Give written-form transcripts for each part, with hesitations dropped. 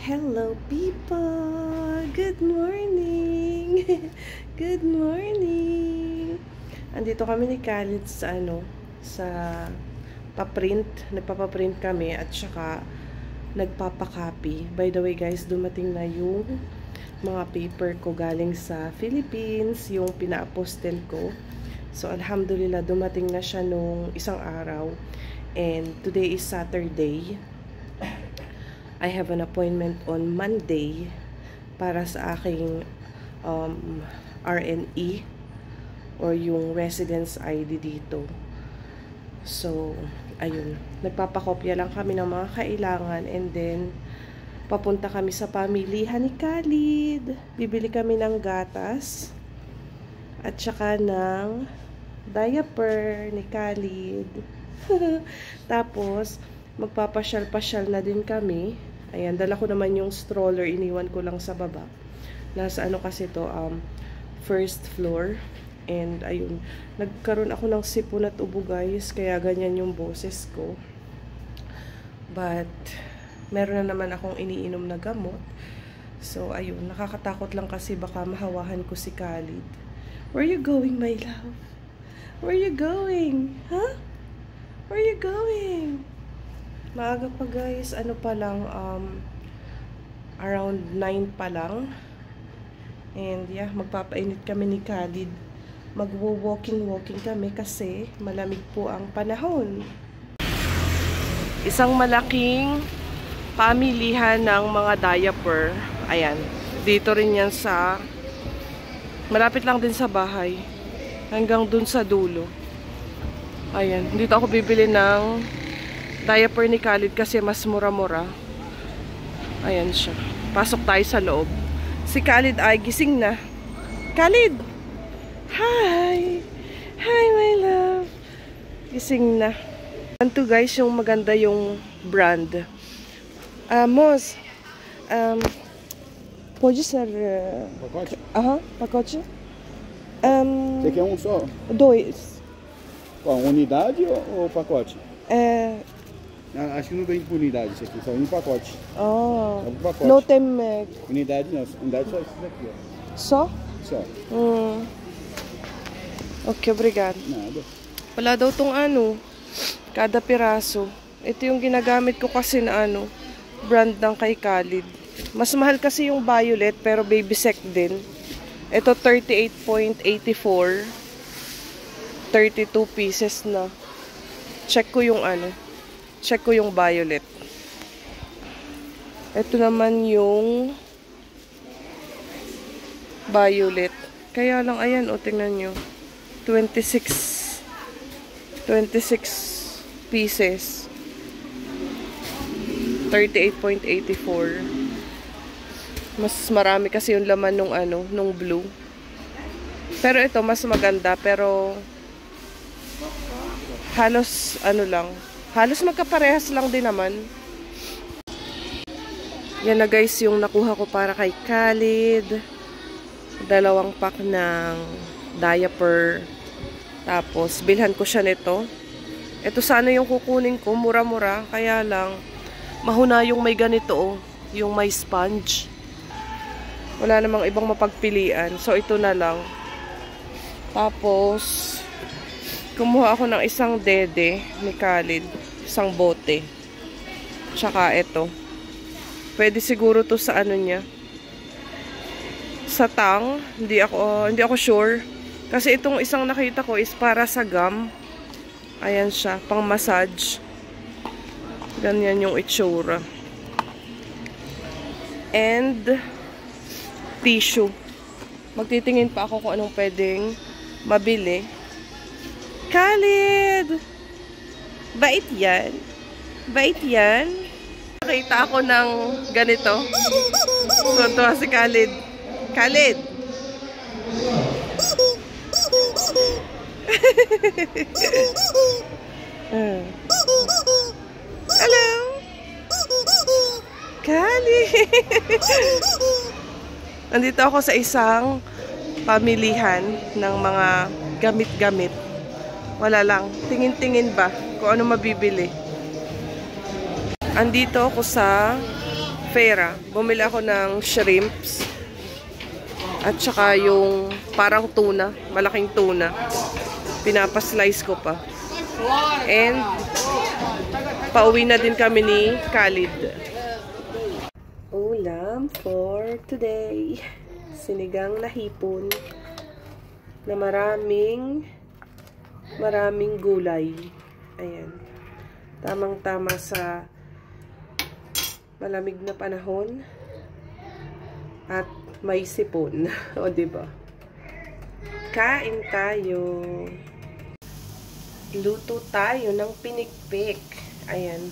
Hello people! Good morning! Good morning! Andito kami ni Khalid sa sa paprint. Nagpapaprint kami at saka nagpapakopy. By the way guys, dumating na yung mga paper ko galing sa Philippines, yung pina-apostel ko. So alhamdulillah, dumating na siya nung isang araw. And today is Saturday. I have an appointment on Monday para sa aking RNE or yung residence ID dito. So, ayun. Nagpapakopya lang kami ng mga kailangan and then papunta kami sa pamilihan ni Khalid. Bibili kami ng gatas at saka ng diaper ni Khalid. Tapos, magpapasyal-pasyal na din kami. Ayan, dala ko naman yung stroller, iniwan ko lang sa baba. Nasa kasi to, first floor. And ayun, nagkaroon ako ng sipon at ubo guys, kaya ganyan yung boses ko. But, meron na naman akong iniinom na gamot. So, ayun, nakakatakot lang kasi baka mahawahan ko si Khalid. Where you going, my love? Where you going? Huh? Where you going? Maaga pa guys, pa lang, around 9 pa lang. And yeah, magpapainit kami ni Khalid. Magwo-walking kami kasi malamig po ang panahon. Isang malaking pamilihan ng mga diaper. Ayan, dito rin yan sa, malapit lang din sa bahay. Hanggang dun sa dulo. Ayan, dito ako bibili ng diaper ni Khalid kasi mas mura-mura. Ayan siya. Pasok tayo sa loob. Si Khalid ay gising na. Khalid! Hi! Hi, my love! Gising na. Ito guys, yung maganda yung brand. Moz, pode ser... Pacote? Pacote. Você quer só? Dois. Qual, unidade ou pacote? Acho que não vem por unidade isso aqui, só vem em pacote. Oh. É um pacote. Não tem... Unidade não, unidade só isso daqui, ó. Só? Só. Okay, obrigado. Nada. Wala daw tong kada piraso. Ito yung ginagamit ko kasi na brand ng kay Khalid. Mas mahal kasi yung Violet pero baby sec din. Ito 38.84. 32 pieces na. Check ko yung check ko yung Violet. Ito naman yung Violet. Kaya lang, ayan, tingnan nyo. 26 pieces. 38.84. Mas marami kasi yung laman nung blue. Pero ito, mas maganda. Pero, halos, lang. Halos magkaparehas lang din naman. Yan na guys, yung nakuha ko para kay Khalid. 2 pack ng diaper. Tapos, bilhan ko siya nito. Ito sana yung kukunin ko, mura-mura. Kaya lang, mahuna yung may ganito, yung may sponge. Wala namang ibang mapagpilian. So, ito na lang. Tapos, kumuha ako ng isang dede ni Khalid. Isang bote. Tsaka ito. Pwede siguro to sa niya. Sa tang. Hindi ako sure. Kasi itong isang nakita ko is para sa gum. Ayan siya. Pang massage. Ganyan yung itsura. And tissue. Magtitingin pa ako kung anong pwedeng mabili. Khalid! Bait yan. Bait yan. Nakita ako ng ganito. Tuntua si Khalid. Khalid! Hello! Khalid! Nandito ako sa isang pamilihan ng mga gamit-gamit. Wala lang. Tingin-tingin ba kung ano mabibili. Andito ako sa Fera. Bumili ako ng shrimps. At saka yung parang tuna. Malaking tuna. Pinapaslice ko pa. And pauwi na din kami ni Khalid. Ulam for today. Sinigang na hipon na maraming gulay. Ayan. Tamang-tama sa malamig na panahon at may sipon. O, diba? Kain tayo. Luto tayo ng pinikpik. Ayan.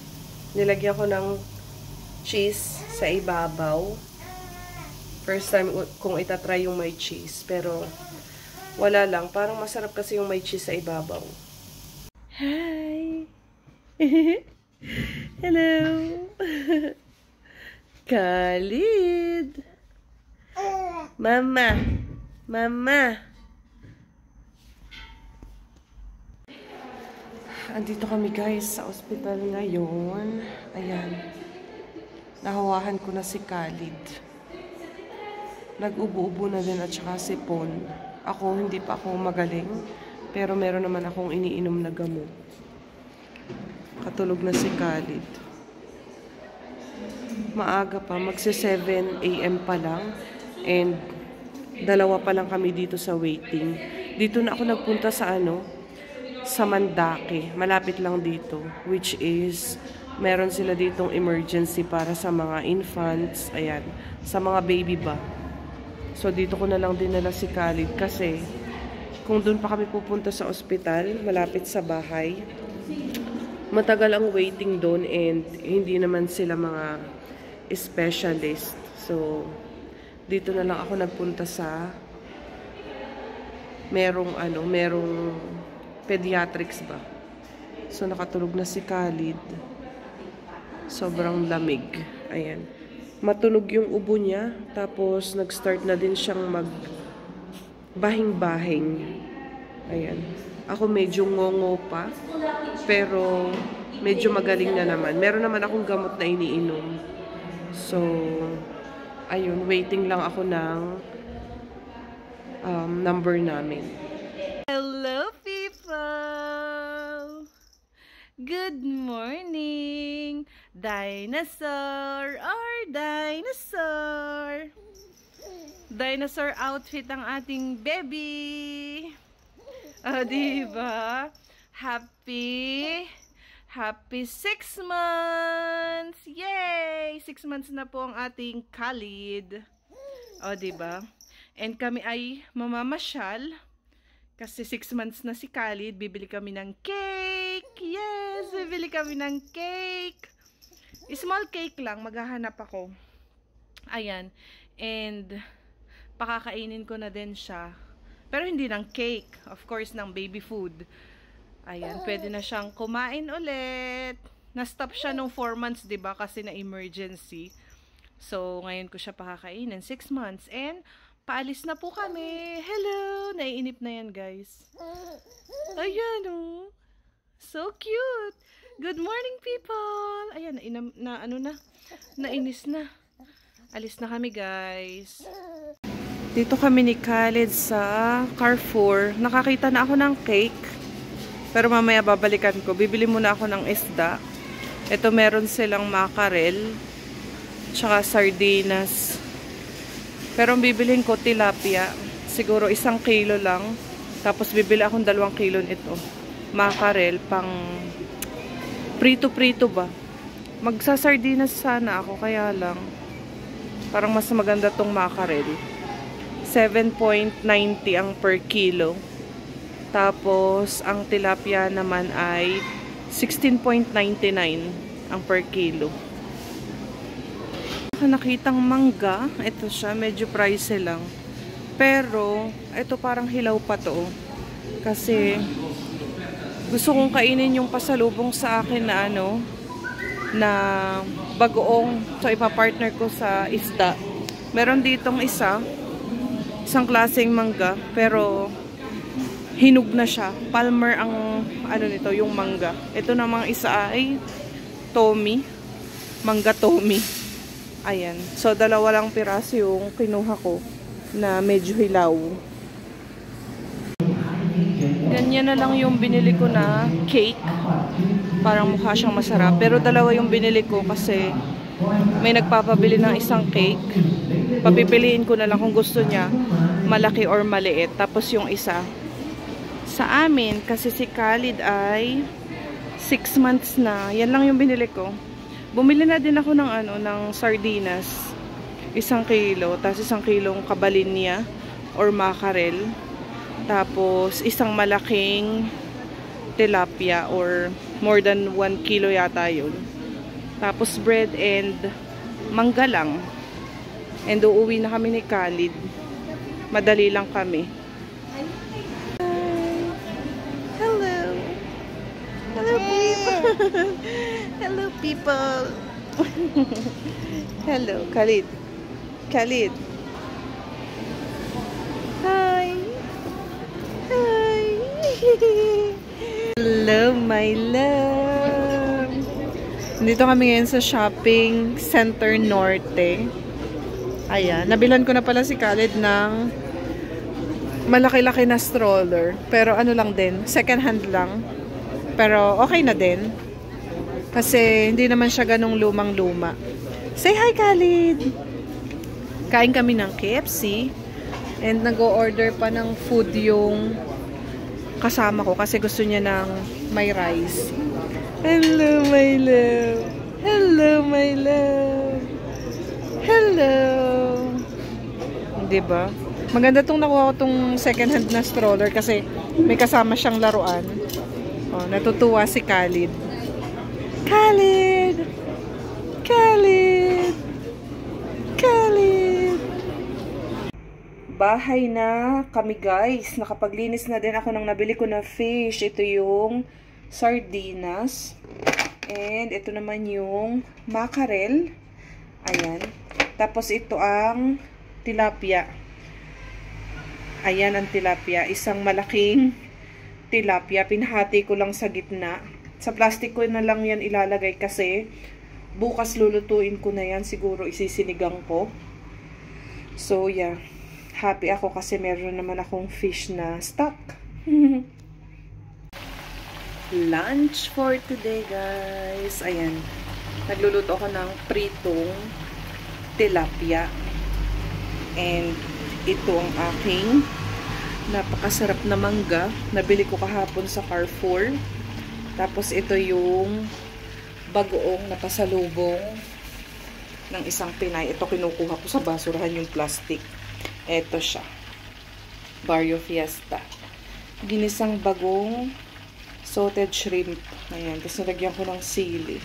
Nilagyan ko ng cheese sa ibabaw. First time kung itatry yung may cheese. Pero, wala lang. Parang masarap kasi yung may cheese sa ibabaw. Hi! Hello! Khalid! Mama! Mama! Andito kami guys sa ospital ngayon. Ayan. Nahawahan ko na si Khalid. Nag-ubo-ubo na din at saka sipon. Ako, hindi pa ako magaling. Pero meron naman akong iniinom na gamot. Katulog na si Khalid. Maaga pa. Magsi-7 AM pa lang. And dalawa pa lang kami dito sa waiting. Dito na ako nagpunta sa sa Mandake. Malapit lang dito. Which is, meron sila ditong emergency para sa mga infants. Ayan. Sa mga baby ba. So, dito ko na lang dinala si Khalid kasi kung doon pa kami pupunta sa ospital, malapit sa bahay, matagal ang waiting doon and hindi naman sila mga specialist. So, dito na lang ako nagpunta sa merong pediatrics ba. So, nakatulog na si Khalid. Sobrang lamig. Ayan. Matunog yung ubo niya. Tapos, nag-start na din siyang bahing-bahing. Ayan. Ako medyo ngongo pa. Pero, medyo magaling na naman. Meron naman akong gamot na iniinom. So, ayun. Waiting lang ako ng number namin. Hello, people! Good morning! Dinosaur or dinosaur? Dinosaur outfit ang ating baby. Oh, diba? Happy 6 months! Yay! 6 months na po ang ating Khalid. Oh, diba? And kami ay mamamasyal. Kasi 6 months na si Khalid. Bibili kami ng cake. Yes! Bibili kami ng cake. Small cake lang. Maghahanap ako. Ayan. And pakakainin ko na din siya. Pero hindi ng cake. Of course, ng baby food. Ayan. Pwede na siyang kumain ulit. Na-stop siya nung 4 months, diba? Kasi na emergency. So, ngayon ko siya pakakainin. 6 months. And paalis na po kami. Hello! Naiinip na yan, guys. Ayan, oh. So cute! Good morning, people! Ayan, nainis na. Alis na kami, guys. Dito kami ni Khalid sa Carrefour. Nakakita na ako ng cake. Pero mamaya babalikan ko. Bibili muna ako ng isda. Ito, meron silang mackerel. Tsaka sardinas. Pero ang bibilhin ko, tilapia. Siguro 1 kilo lang. Tapos bibili akong 2 kilo nito. Mackerel, pang prito-prito ba? Magsasardinas sana ako, kaya lang. Parang mas maganda tong mackerel. 7.90 ang per kilo. Tapos, ang tilapia naman ay 16.99 ang per kilo. Nakitang mangga. Ito siya. Medyo pricey lang. Pero, ito parang hilaw pa to. Kasi, gusto kong kainin yung pasalubong sa akin na na bagoong. So, ipapartner ko sa isda. Meron ditong isang klaseng mangga. Pero, hinog na siya. Palmer ang, nito, yung mangga. Ito namang isa ay Tommy. Mangga Tommy. Ayan. So, dalawa lang piraso yung kinuha ko na medyo hilaw. Ganyan na lang yung binili ko na cake. Parang mukha siyang masarap. Pero dalawa yung binili ko kasi may nagpapabili ng isang cake. Papipiliin ko na lang kung gusto niya malaki or maliit. Tapos yung isa sa amin, kasi si Khalid ay 6 months na. Yan lang yung binili ko. Bumili na din ako ng ng sardinas. 1 kilo. Tapos 1 kilong kabalinya or mackerel. Tapos isang malaking tilapia or more than 1 kilo yata yun. Tapos bread and mangga lang. And uuwi na kami ni Khalid. Madali lang kami. Hello. Hello people. Hello people. Hello Khalid. Khalid. Hi. Hi. Hello my love. Dito kami ngayon sa shopping center Norte. Ayan, nabilan ko na pala si Khalid ng malaki-laki na stroller. Pero ano lang din, second hand lang. Pero okay na din. Kasi hindi naman siya ganong lumang-luma. Say hi Khalid! Kain kami ng KFC. And nag-o-order pa ng food yung kasama ko kasi gusto niya ng may rice. Hello my love! Hello my love! Hello! Diba? Maganda tong nakuha ko tong second hand na stroller kasi may kasama siyang laruan. Oh, natutuwa si Khalid. Khalid! Khalid! Khalid! Bahay na kami guys. Nakapaglinis na din ako ng nabili ko na fish. Ito yung sardinas. And ito naman yung mackerel. Ayan. Tapos ito ang tilapia. Ayan ang tilapia. Isang malaking tilapia. Pinahati ko lang sa gitna. Sa plastic ko na lang yan ilalagay kasi bukas lulutuin ko na yan. Siguro isisinigang ko. So yeah. Happy ako kasi meron naman akong fish na stock. Lunch for today guys. Ayan. Nagluluto ako ng pritong tilapia. And ito ang aking napakasarap na mangga. Nabili ko kahapon sa Carrefour. Tapos ito yung bagoong napasalubong ng isang Pinay. Ito kinukuha ko sa basurahan yung plastic. Ito siya. Barrio Fiesta. Ginisang bagong salted shrimp. Ayan. Tapos nalagyan ko ng sili.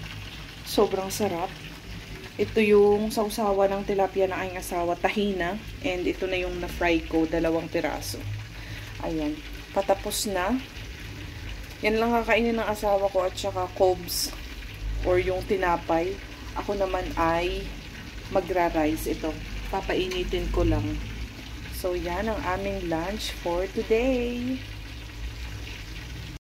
Sobrang sarap. Ito yung sausawa ng tilapia na aking asawa. Tahina. And ito na yung na-fry ko. 2 piraso. Ayan. Patapos na. Yan lang kakainin ng asawa ko at saka cobs. Or yung tinapay. Ako naman ay magra-rice. Ito. Papainitin ko lang. So, yan ang aming lunch for today.